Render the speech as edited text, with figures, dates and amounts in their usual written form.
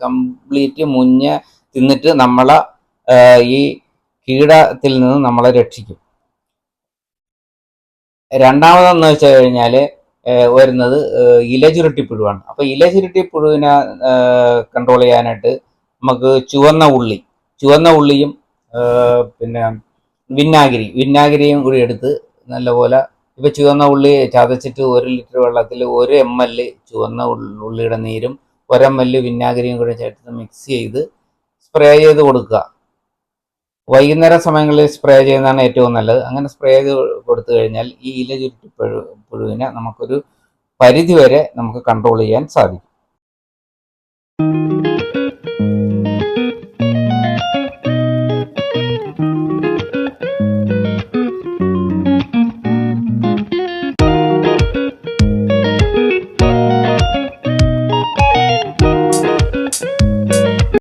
Complete മുഞ്ഞ് തിന്നിട്ട് നമ്മളെ ഈ കീടത്തിൽ നിന്ന് നമ്മളെ രക്ഷിക്കും. രണ്ടാമതെന്ന് വെച്ച് കഴിഞ്ഞാൽ വരുന്നത് ഇലചുരുട്ടിപ്പുഴുവാണ്. അപ്പോൾ ഇലചുരുട്ടിപ്പുഴുവിനെ കൺട്രോൾ ചെയ്യാനായിട്ട് നമുക്ക് ചുവന്ന ഉള്ളിയും പിന്നെ വിന്നാഗിരിയും കൂടി എടുത്ത് നല്ലപോലെ, ഇപ്പോൾ ചുവന്ന ഉള്ളി ചതച്ചിട്ട് 1 ലിറ്റർ വെള്ളത്തിൽ 1 ml ചുവന്ന ഉള്ളിയുടെ നീരും 1 ml വിന്നാഗിരിയും കൂടി ചേർത്ത് മിക്സ് ചെയ്ത് സ്പ്രേ ചെയ്ത് കൊടുക്കുക. വൈകുന്നേര സമയങ്ങളിൽ സ്പ്രേ ചെയ്യുന്നതാണ് ഏറ്റവും നല്ലത്. അങ്ങനെ സ്പ്രേ ചെയ്ത് കൊടുത്തു കഴിഞ്ഞാൽ ഈ ഇലചുരുട്ടിപ്പുഴുവിനെ നമുക്കൊരു പരിധിവരെ നമുക്ക് കൺട്രോൾ ചെയ്യാൻ സാധിക്കും.